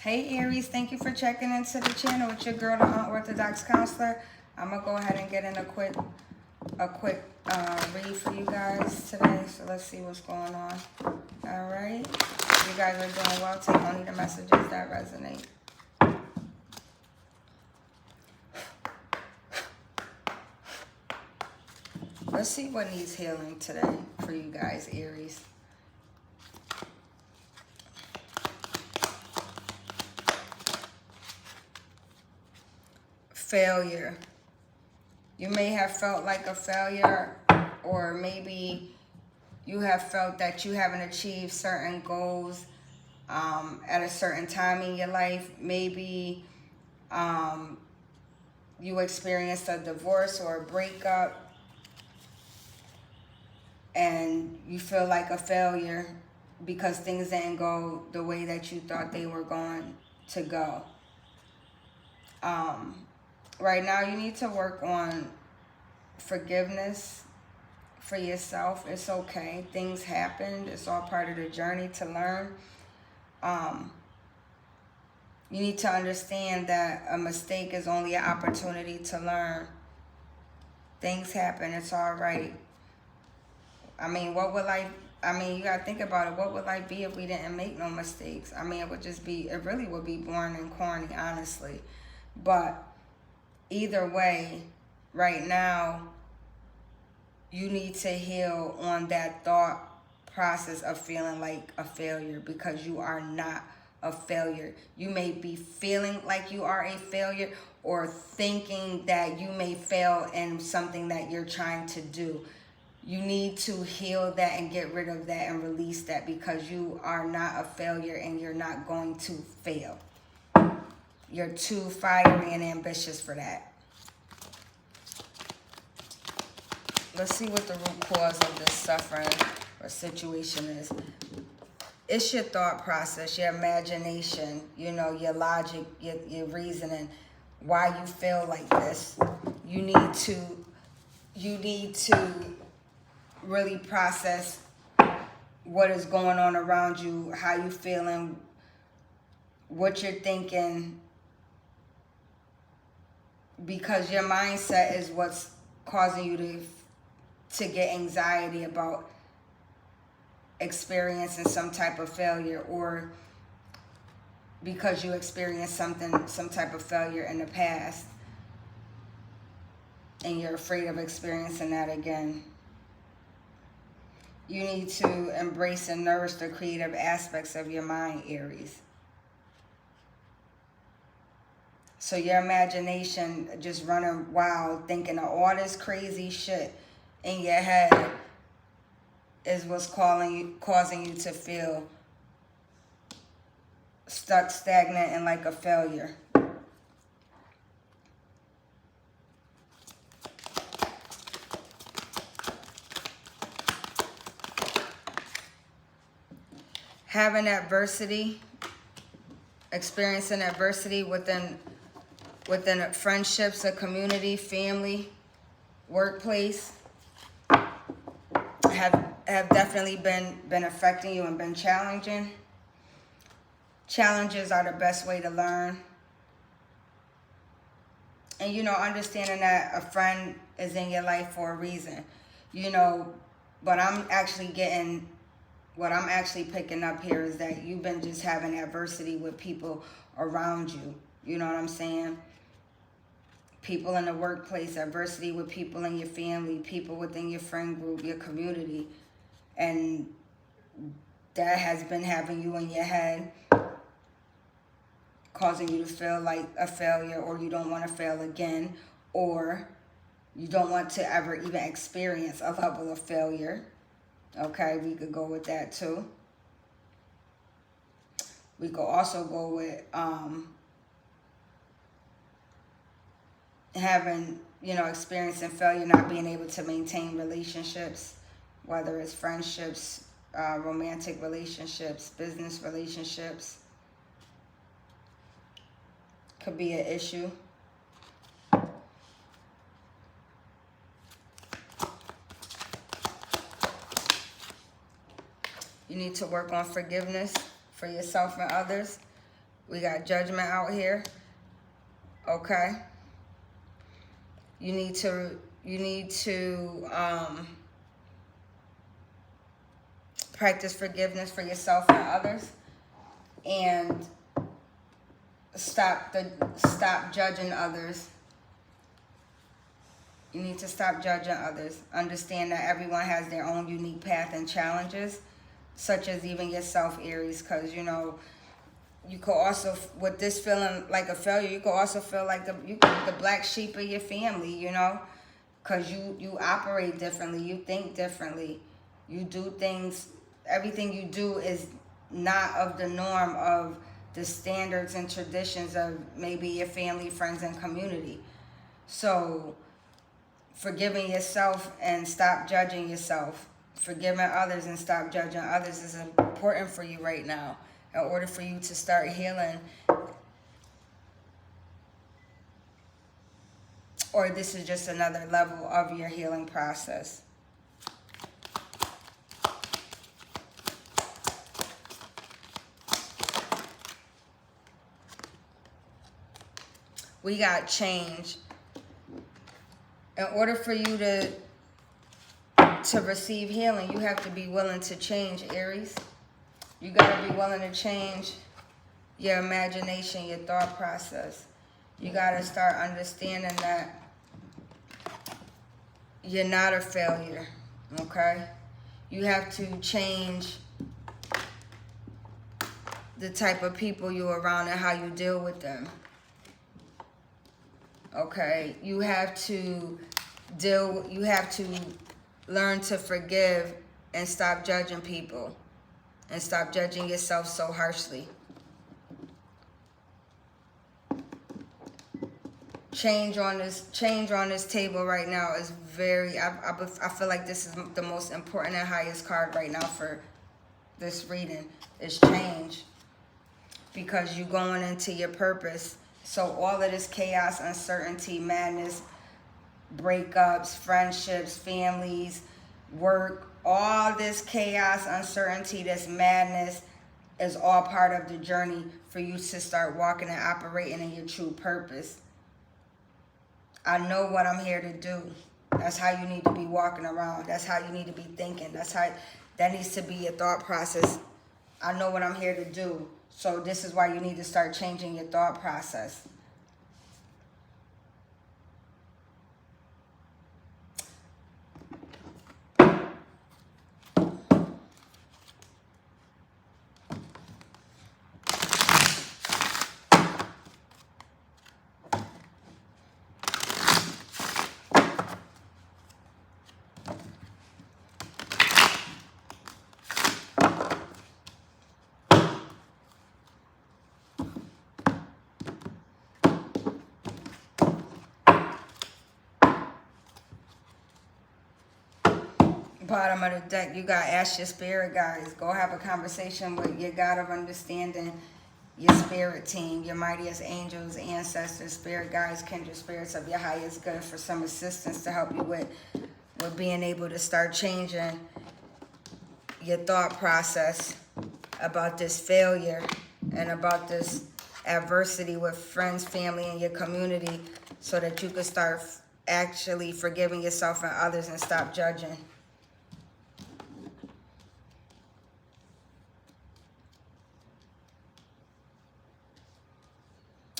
Hey Aries, thank you for checking into the channel with your girl, the Unorthodox Counselor. I'm gonna go ahead and get in a quick read for you guys today. So let's see what's going on. All right, you guys are doing well. Take only the messages that resonate. Let's see what needs healing today for you guys, Aries. Failure. You may have felt like a failure, or maybe you have felt that you haven't achieved certain goals at a certain time in your life. Maybe you experienced a divorce or a breakup and you feel like a failure because things didn't go the way that you thought they were going to go. Right now you need to work on forgiveness for yourself. It's okay. Things happened. It's all part of the journey to learn. You need to understand that a mistake is only an opportunity to learn. Things happen. It's all right. I mean, you gotta think about it. What would life be if we didn't make no mistakes? I mean, it really would be boring and corny, honestly. But either way, right now, you need to heal on that thought process of feeling like a failure, because you are not a failure. You may be feeling like you are a failure, or thinking that you may fail in something that you're trying to do. You need to heal that and get rid of that and release that, because you are not a failure and you're not going to fail. You're too fiery and ambitious for that. Let's see what the root cause of this suffering or situation is. It's your thought process, your imagination, your logic, your reasoning, why you feel like this. You need to really process what is going on around you, how you feeling, what you're thinking, because your mindset is what's causing you to get anxiety about experiencing some type of failure, or because you experienced some type of failure in the past and you're afraid of experiencing that again. You need to embrace and nourish the creative aspects of your mind, Aries. So your imagination just running wild, thinking of all this crazy shit in your head is what's causing you to feel stuck, stagnant, and like a failure. Having adversity, experiencing adversity within friendships, a community, family, workplace, have definitely been affecting you and been challenging. Challenges are the best way to learn. And, understanding that a friend is in your life for a reason, but what I'm actually picking up here is that you've been just having adversity with people around you. You know what I'm saying? People in the workplace, adversity with people in your family, people within your friend group, your community. And that has been having you in your head, causing you to feel like a failure, or you don't want to fail again, or you don't want to ever even experience a level of failure. Okay, we could go with that too. We could also go with having, experiencing failure, not being able to maintain relationships, whether it's friendships, romantic relationships, business relationships. Could be an issue. You need to work on forgiveness for yourself and others. We got judgment out here. Okay. You need to practice forgiveness for yourself and others, and stop judging others. You need to stop judging others. Understand that everyone has their own unique path and challenges, such as even yourself, Aries, because, you know, you could also, with this feeling like a failure, you could also feel like the black sheep of your family, you know, because you operate differently, you think differently, you do things, everything you do is not of the norm of the standards and traditions of maybe your family, friends, and community. So forgiving yourself and stop judging yourself, forgiving others and stop judging others is important for you right now in order for you to start healing. Or this is just another level of your healing process. We got change. In order for you to receive healing, you have to be willing to change, Aries. You got to be willing to change your imagination, your thought process. You got to start understanding that you're not a failure, okay? You have to change the type of people you're around and how you deal with them. Okay, you have to learn to forgive and stop judging people and stop judging yourself so harshly. Change on this table right now is very, I feel like this is the most important and highest card right now for this reading is change, because you're going into your purpose. So all of this chaos, uncertainty, madness, breakups, friendships, families, work, all this chaos, uncertainty, this madness is all part of the journey for you to start walking and operating in your true purpose. I know what I'm here to do. That's how you need to be walking around. That's how you need to be thinking. That needs to be your thought process. I know what I'm here to do. So this is why you need to start changing your thought process. Bottom of the deck, you got ask your spirit guides. Go have a conversation with your God of understanding, your spirit team, your mightiest angels, ancestors, spirit guides, kindred spirits of your highest good for some assistance to help you with being able to start changing your thought process about this failure and about this adversity with friends, family, and your community, so that you can start actually forgiving yourself and others and stop judging.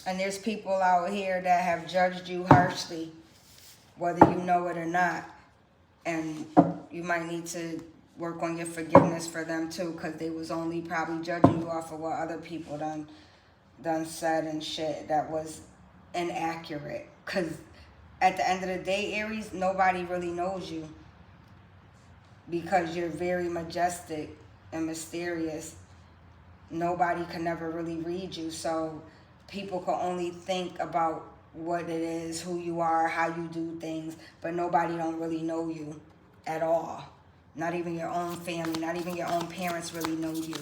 And there's people out here that have judged you harshly, whether you know it or not. And you might need to work on your forgiveness for them too, because they was only probably judging you off of what other people done said and shit that was inaccurate. Because at the end of the day, Aries, nobody really knows you, because you're very majestic and mysterious. Nobody can never really read you, so people can only think about what it is, who you are, how you do things, but nobody don't really know you at all. Not even your own family, not even your own parents really know you.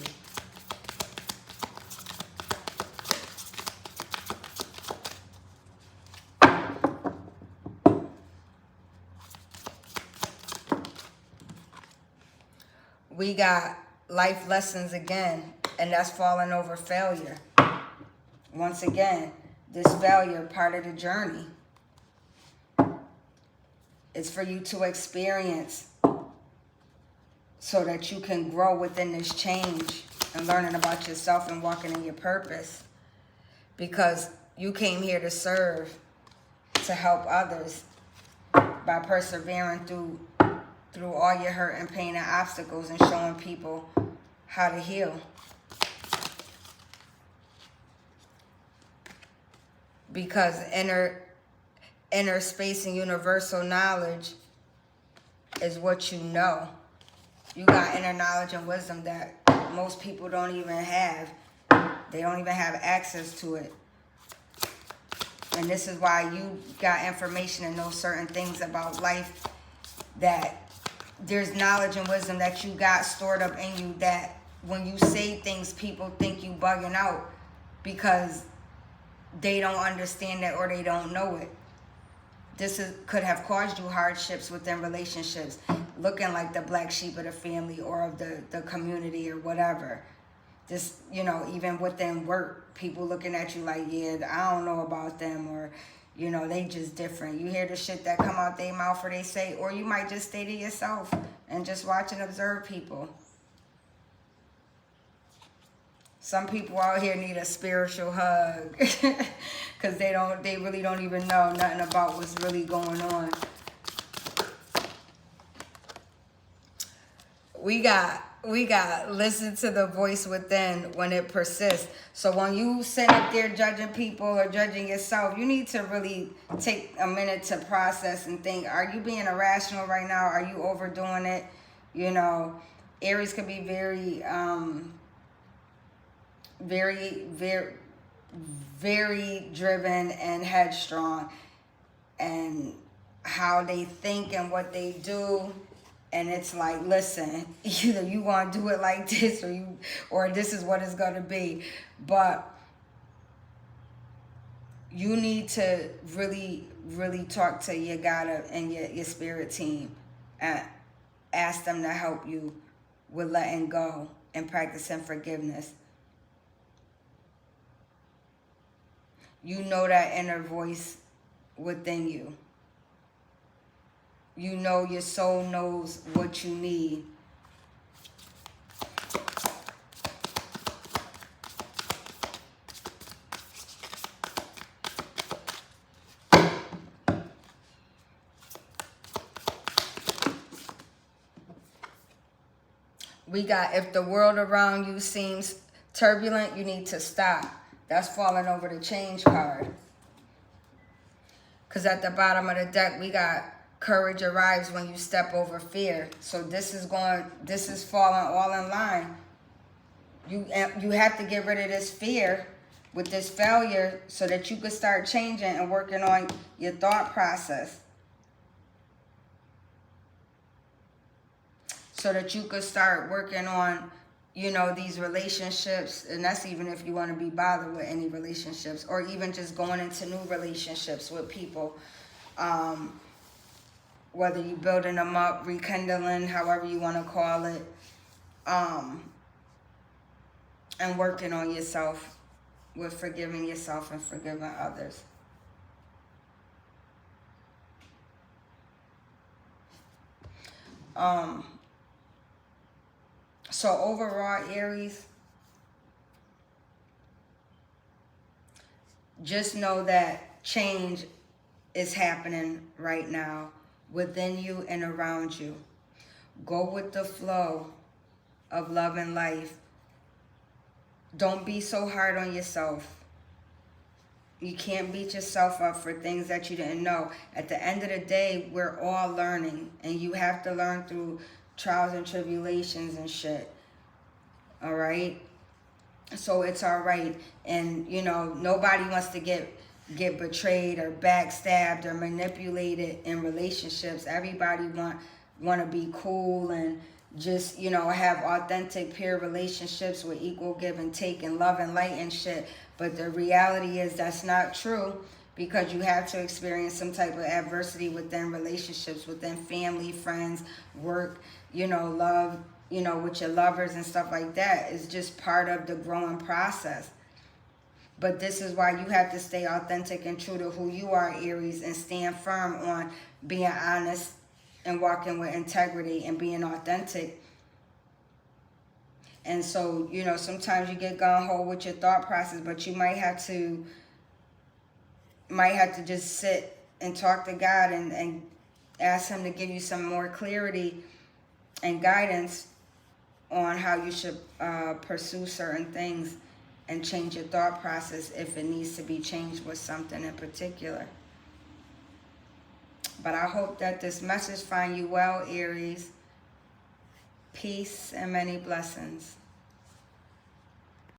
We got life lessons again, and that's falling over failure. once again, this failure, part of the journey. It's for you to experience so that you can grow within this change and learning about yourself and walking in your purpose. Because you came here to serve, to help others by persevering through all your hurt and pain and obstacles and showing people how to heal. Because inner space and universal knowledge is what you know. You got inner knowledge and wisdom that most people don't even have. They don't even have access to it. And this is why you got information and know certain things about life, that there's knowledge and wisdom that you got stored up in you, that when you say things, people think you bugging out because they don't understand it or they don't know it. Could have caused you hardships within relationships, looking like the black sheep of the family or of the community or whatever. Just, even within work, people looking at you like, yeah, I don't know about them, or, they just different. You hear the shit that come out their mouth or they say, or you might just stay to yourself and just watch and observe people. Some people out here need a spiritual hug because they really don't even know nothing about what's really going on. We got listen to the voice within when it persists. So when you sit up there judging people or judging yourself, you need to really take a minute to process and think, are you being irrational right now? Are you overdoing it? Aries can be very very driven and headstrong, and how they think and what they do. And it's like, listen, either you want to do it like this or this is what it's going to be. But you need to really, really talk to your God and your spirit team and ask them to help you with letting go and practicing forgiveness. You know that inner voice within you. Your soul knows what you need. We got, if the world around you seems turbulent, you need to stop. That's falling over the change card. Because at the bottom of the deck, we got courage arrives when you step over fear. So this is falling all in line. You have to get rid of this fear with this failure so that you could start changing and working on your thought process. So that you could start working on, these relationships. And that's even if you want to be bothered with any relationships, or even just going into new relationships with people. Whether you're building them up, rekindling, however you want to call it. And working on yourself with forgiving yourself and forgiving others. So overall, Aries, just know that change is happening right now within you and around you. Go with the flow of love and life. Don't be so hard on yourself. You can't beat yourself up for things that you didn't know. At the end of the day, we're all learning, and you have to learn through trials and tribulations and shit. All right? So it's all right. And, nobody wants to get betrayed or backstabbed or manipulated in relationships. Everybody want to be cool and just, have authentic, pure relationships with equal give and take and love and light and shit. But the reality is that's not true, because you have to experience some type of adversity within relationships, within family, friends, work, love, with your lovers and stuff like that. It's just part of the growing process. But this is why you have to stay authentic and true to who you are, Aries, and stand firm on being honest and walking with integrity and being authentic. And so, you know, sometimes you get gung-ho with your thought process, but you might have to just sit and talk to God and ask him to give you some more clarity and guidance on how you should pursue certain things and change your thought process if it needs to be changed with something in particular. But I hope that this message find you well, Aries. Peace and many blessings.